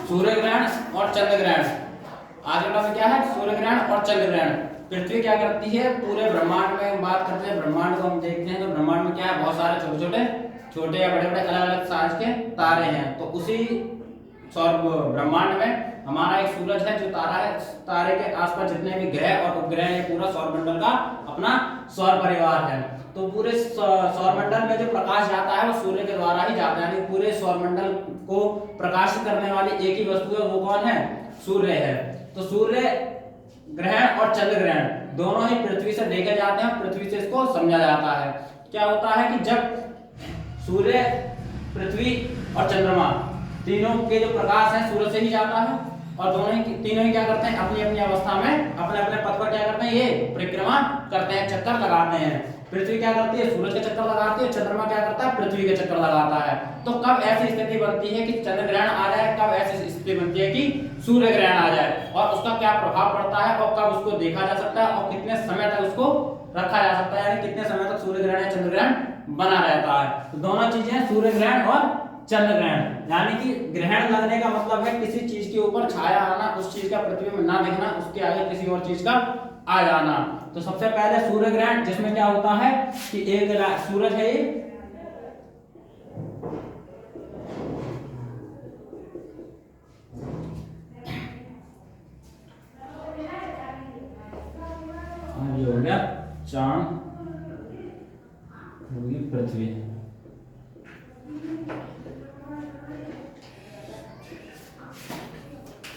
सूर्य ग्रहण और चंद्र ग्रहण। आज का टॉपिक क्या है? सूर्य ग्रहण और चंद्र ग्रहण। पृथ्वी क्या करती है? पूरे ब्रह्मांड में बात करते हैं, ब्रह्मांड को हम देखते हैं तो ब्रह्मांड में क्या है, बहुत सारे छोटे या बड़े बड़े अलग अलग साइज के तारे हैं। तो उसी सौर ब्रह्मांड में हमारा एक सूरज है जो तारा है। तारे के आसपास जितने भी ग्रह और उपग्रह हैं, पूरा सौरमंडल का अपना सौर परिवार है। तो पूरे सौरमंडल में जो प्रकाश जाता है वो सूर्य के द्वारा ही जाता है, यानी पूरे सौरमंडल को प्रकाशित करने वाली एक ही वस्तु है, वो कौन है? सूर्य है। तो सूर्य ग्रहण और चंद्र ग्रहण दोनों ही पृथ्वी से देखे जाते हैं, पृथ्वी से इसको समझा जाता है। क्या होता है कि जब सूर्य, पृथ्वी और चंद्रमा तीनों के जो प्रकाश है सूर्य से ही जाता है, और तीनों ही क्या करते हैं, अपनी अपनी अवस्था में अपने अपने पथ पर क्या करते हैं, ये परिक्रमा करते हैं, चक्कर लगाते हैं। पृथ्वी क्या करती है? सूरज के चक्कर लगाती है। चंद्रमा क्या करता है? पृथ्वी के चक्कर लगाता है। तो कब ऐसी स्थिति बनती है कि चंद्र ग्रहण आ जाए, कब ऐसी स्थिति बनती है कि सूर्य ग्रहण आ जाए, और उसका क्या प्रभाव पड़ता है, और कब उसको देखा जा सकता है, और कितने समय तक उसको रखा जा सकता है, यानी कितने समय तक सूर्य ग्रहण या चंद्र ग्रहण बना रहता है। तो दोनों चीजें हैं, सूर्य ग्रहण और चंद्र ग्रहण। यानी कि ग्रहण लगने का मतलब है किसी चीज के ऊपर छाया आना, उस चीज का पृथ्वी में ना दिखना, उसके आगे किसी और चीज का आ जाना। तो सबसे पहले सूर्य ग्रहण, जिसमें क्या होता है कि एक सूरज है, ये हो गया चांद, होगी पृथ्वी।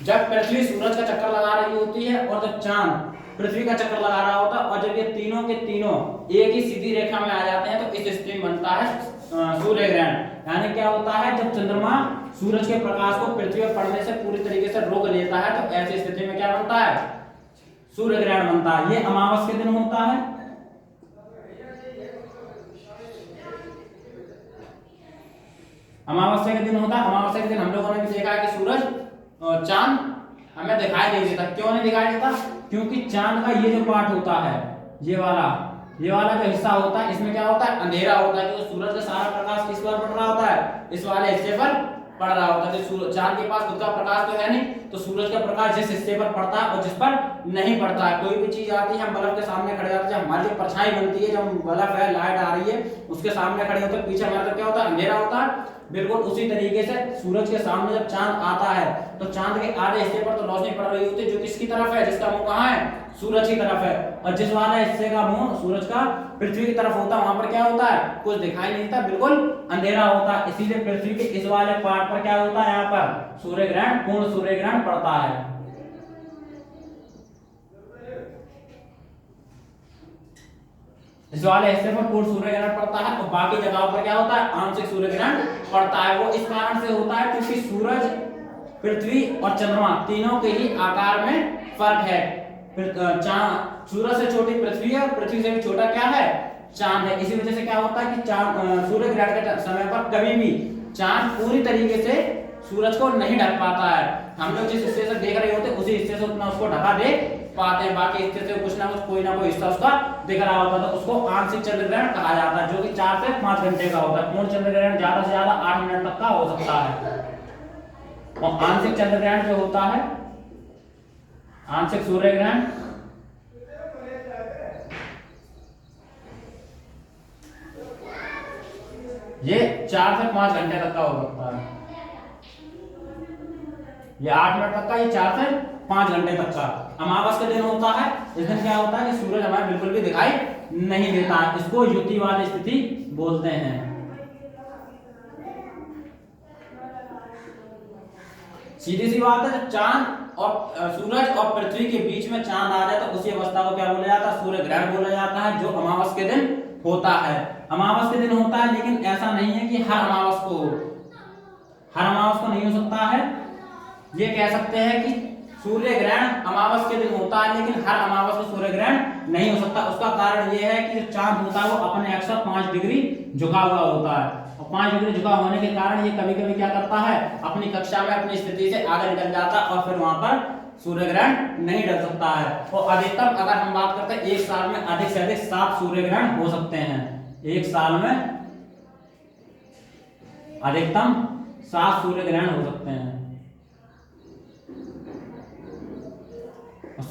जब पृथ्वी सूरज का चक्कर लगा रही होती है और जब चांद पृथ्वी का चक्कर लगा रहा होता है, और जब ये तीनों के तीनों एक ही सीधी रेखा में आ जाते हैं, तो इस स्थिति में बनता है सूर्य ग्रहण। यानी क्या होता है, जब चंद्रमा सूरज के प्रकाश को पृथ्वी पर पड़ने से पूरी तरीके से रोक लेता है, तो ऐसी स्थिति में क्या बनता है? सूर्य ग्रहण बनता है। ये अमावस के दिन होता है। अमावस्या के दिन होता है। अमावस्या के दिन हम लोगों ने भी देखा है कि सूरज और चांद हमें दिखाई नहीं देता। क्यों नहीं दिखाई देता? क्योंकि चांद का ये जो पार्ट होता है, ये वाला जो हिस्सा होता है, इसमें क्या होता है? अंधेरा होता है, क्योंकि सूरज का सारा प्रकाश किस पर पड़ रहा होता है? इस वाले हिस्से पर पड़ रहा होता है। तो चांद के पास खुद का प्रकाश तो है नहीं, तो सूरज का प्रकाश जिस हिस्से पर पड़ता है और जिस पर नहीं पड़ता है। कोई भी चीज आती है, हम बल्ब के सामने खड़े होते हैं, हमारी जो परछाई बनती है, जब बल्ब है, लाइट आ रही है, उसके सामने खड़े होते हैं, पीछे हमारे क्या होता है? अंधेरा होता है। बिल्कुल उसी तरीके से सूरज के सामने जब चांद आता है, तो चांद के आधे हिस्से पर तो रोशनी पड़ रही होती है, जो किसकी तरफ है? जिसका मुंह कहाँ है? सूरज की तरफ है। और जिस वाले हिस्से का मुंह सूरज का पृथ्वी की तरफ होता है, वहां पर क्या होता है? कुछ दिखाई नहीं देता, बिल्कुल अंधेरा होता है। इसीलिए पृथ्वी के इस वाले पार्ट पर क्या होता है? यहाँ पर सूर्य ग्रहण, पूर्ण सूर्य ग्रहण पड़ता है। इस वाले हिस्से पर पूर्ण सूर्य ग्रहण पड़ता है, और बाकी जगहों पर क्या होता है? आंशिक सूर्य ग्रहण पड़ता है। वो इस कारण से होता है क्योंकि सूरज, पृथ्वी और चंद्रमा तीनों के ही आकार में फर्क है। सूरज से छोटी पृथ्वी है, और पृथ्वी से भी छोटा क्या है? चांद है। इसी वजह से क्या होता है कि सूर्य ग्रहण के समय पर कभी भी चांद पूरी तरीके से सूरज को नहीं ढक पाता है। हम लोग जिस हिस्से से देख रहे होते हैं उसी हिस्से से उतना उसको ढका दे पाते हैं, बाकी हिस्से से कुछ ना कुछ कोई ना कोई हिस्सा उसका दिख रहा होता है। तो उसको आंशिक चंद्र ग्रहण कहा जाता है, जो कि 4 से 5 घंटे का होता है। पूर्ण चंद्र ग्रहण ज्यादा से ज्यादा 8 मिनट तक का हो सकता है। और आंशिक चंद्र ग्रहण जो होता है, आंशिक सूर्य ग्रहण, ये 4 से 5 घंटे तक का हो सकता है। ये 8 मिनट तक का, ये 4 से 5 घंटे तक का। अमावस के दिन होता है। इस दिन क्या होता है कि सूरज हमें बिल्कुल भी दिखाई नहीं देता है। इसको युतिवाद स्थिति बोलते हैं। सीधी सी बात है, जब चांद और सूरज और पृथ्वी के बीच में चांद आ जाए तो उसी अवस्था को क्या बोला जाता है? सूर्य ग्रहण बोला जाता है, जो अमावस के दिन होता है। अमावस के दिन होता है, लेकिन ऐसा नहीं है कि हर अमावस को नहीं हो सकता है। ये कह सकते हैं कि सूर्य ग्रहण अमावस के दिन होता है, लेकिन हर अमावस को सूर्य ग्रहण नहीं हो सकता। उसका कारण ये है कि जो चांद होता है वो अपने अक्ष 5 डिग्री झुका हुआ होता है, और 5 डिग्री झुका होने के कारण ये कभी कभी क्या करता है? अपनी कक्षा में अपनी स्थिति से आगे निकल जाता है, और फिर वहां पर सूर्य ग्रहण नहीं डर सकता है। और अधिकतम अगर हम बात करते हैं, एक साल में अधिक से अधिक 7 सूर्य ग्रहण हो सकते हैं। एक साल में अधिकतम 7 सूर्य ग्रहण हो सकते हैं।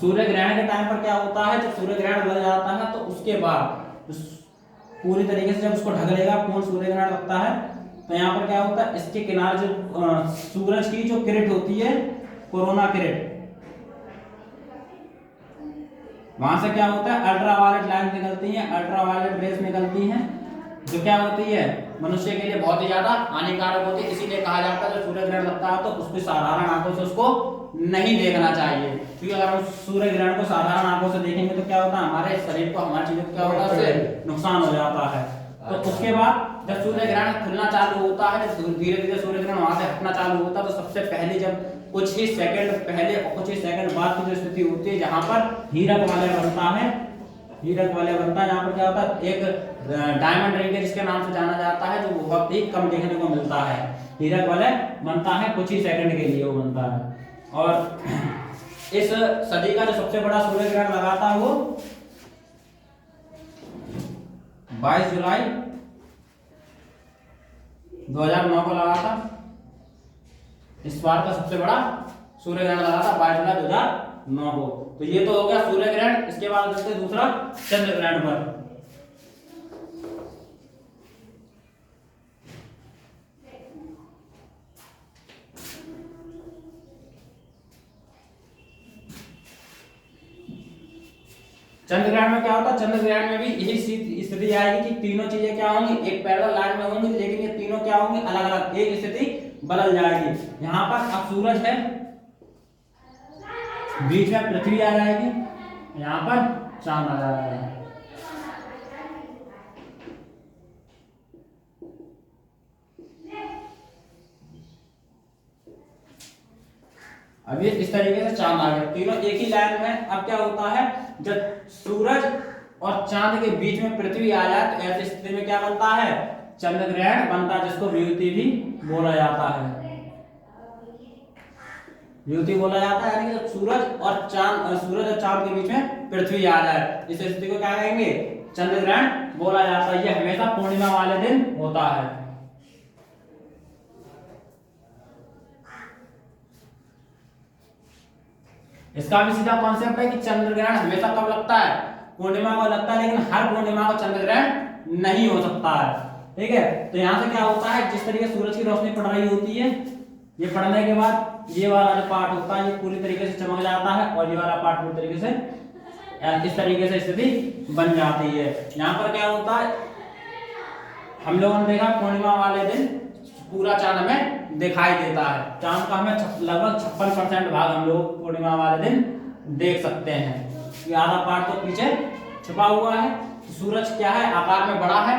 सूर्य ग्रहण के टाइम पर क्या होता है, जब सूर्य ग्रहण लग जाता है तो उसके बाद पूरी तरीके से जब उसको ढक लेगा, पूर्ण सूर्य ग्रहण लगता है, तो यहाँ पर क्या होता है, इसके किनारे जो सूरज की जो किरण होती है, कोरोना किरण, वहां से क्या होता है, अल्ट्रावायलेट लाइन निकलती है, अल्ट्रावायलेट रेस निकलती हैं, जो क्या होती है मनुष्य के लिए बहुत ही ज्यादा हानिकारक होती है। इसीलिए कहा जाता है जब सूर्य ग्रहण लगता है तो उसको साधारण आंखों से उसको नहीं देखना चाहिए, क्योंकि अगर हम सूर्य ग्रहण को साधारण आंखों से देखेंगे तो क्या होता है, हमारे शरीर को, हमारी चीजों को क्या होता है, उससे नुकसान हो जाता है। तो उसके बाद जब सूर्य ग्रहण खुलना चालू होता है, धीरे धीरे सूर्य ग्रहण वहां से हटना चालू होता है, तो सबसे पहले जब कुछ ही सेकंड पहले और कुछ ही सेकंड बाद की जो स्थिति होती है, जहां पर हीरक वलय बनता है, हीरक वलय बनता है, यहाँ पर क्या होता है, एक डायमंड रिंग है जिसके नाम से जाना जाता है, जो बहुत ही कम देखने को मिलता है, हीरक वलय बनता है, कुछ ही सेकंड के लिए वो बनता है। और इस सदी का जो सबसे बड़ा सूर्य ग्रहण लगा था वो 22 जुलाई 2009 को लगा था। इस बार का सबसे बड़ा सूर्य ग्रहण लगा था 22 जुलाई 2009 को। तो ये तो हो गया सूर्य ग्रहण। इसके बाद चलते दूसरा चंद्र ग्रहण पर। चंद्र ग्रहण में क्या होता है, चंद्र ग्रहण में भी यही स्थिति आएगी कि तीनों चीजें क्या होंगी, एक पैरेलल लाइन में होंगी, लेकिन ये तीनों क्या होंगी, अलग अलग, एक स्थिति बदल जाएगी। यहाँ पर अब सूरज है, बीच में पृथ्वी आ जाएगी, यहाँ पर चांद आ जाएगा। अब ये इस तरीके से चांद आ गया, तीनों एक ही लाइन में। अब क्या होता है, जब सूरज और चांद के बीच में पृथ्वी आ जाए तो ऐसी स्थिति में क्या बनता है, चंद्र ग्रहण बनता है, जिसको वियुति भी बोला जाता है। वियुति बोला जाता है, यानी कि जब सूरज और चांद के बीच में पृथ्वी आ जाए, इस स्थिति को क्या कहेंगे, चंद्र ग्रहण बोला जाता है। यह हमेशा पूर्णिमा वाले दिन होता है। इसका भी सीधा कॉन्सेप्ट है कि चंद्र ग्रहण हमेशा कब लगता है, पूर्णिमा को लगता है, लेकिन हर पूर्णिमा को चंद्र ग्रहण नहीं हो सकता है। ठीक है, तो यहाँ से क्या होता है, जिस तरीके सूरज की रोशनी पड़ रही होती है, ये पड़ने के बाद ये वाला जो पार्ट होता है ये पूरी तरीके से चमक जाता है, और ये वाला पार्ट पूरी तरीके से इस तरीके से स्थिति बन जाती है। यहाँ पर क्या होता है, हम लोगों ने देखा पूर्णिमा वाले दिन पूरा चांद हमें दिखाई देता है। चांद का हमें लगभग 56% भाग हम लोग पूर्णिमा वाले दिन देख सकते हैं। ये आधा पार्ट तो पीछे छुपा हुआ है। सूरज क्या है, आकार में बड़ा है,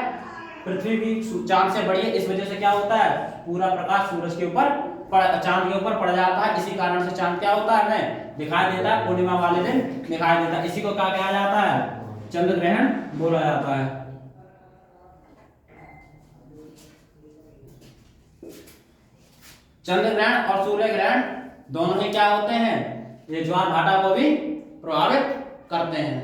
पृथ्वी भी चांद से बड़ी है, इस वजह से क्या होता है, पूरा प्रकाश सूरज के ऊपर चांद के ऊपर पड़ जाता है। इसी कारण से चांद क्या होता है, हमें दिखाई देता है, पूर्णिमा वाले दिन दिखाई देता है। इसी को क्या कहा जाता है, चंद्र ग्रहण बोला जाता है। चंद्र ग्रहण और सूर्य ग्रहण दोनों ही क्या होते हैं, ये ज्वार भाटा को भी प्रभावित करते हैं।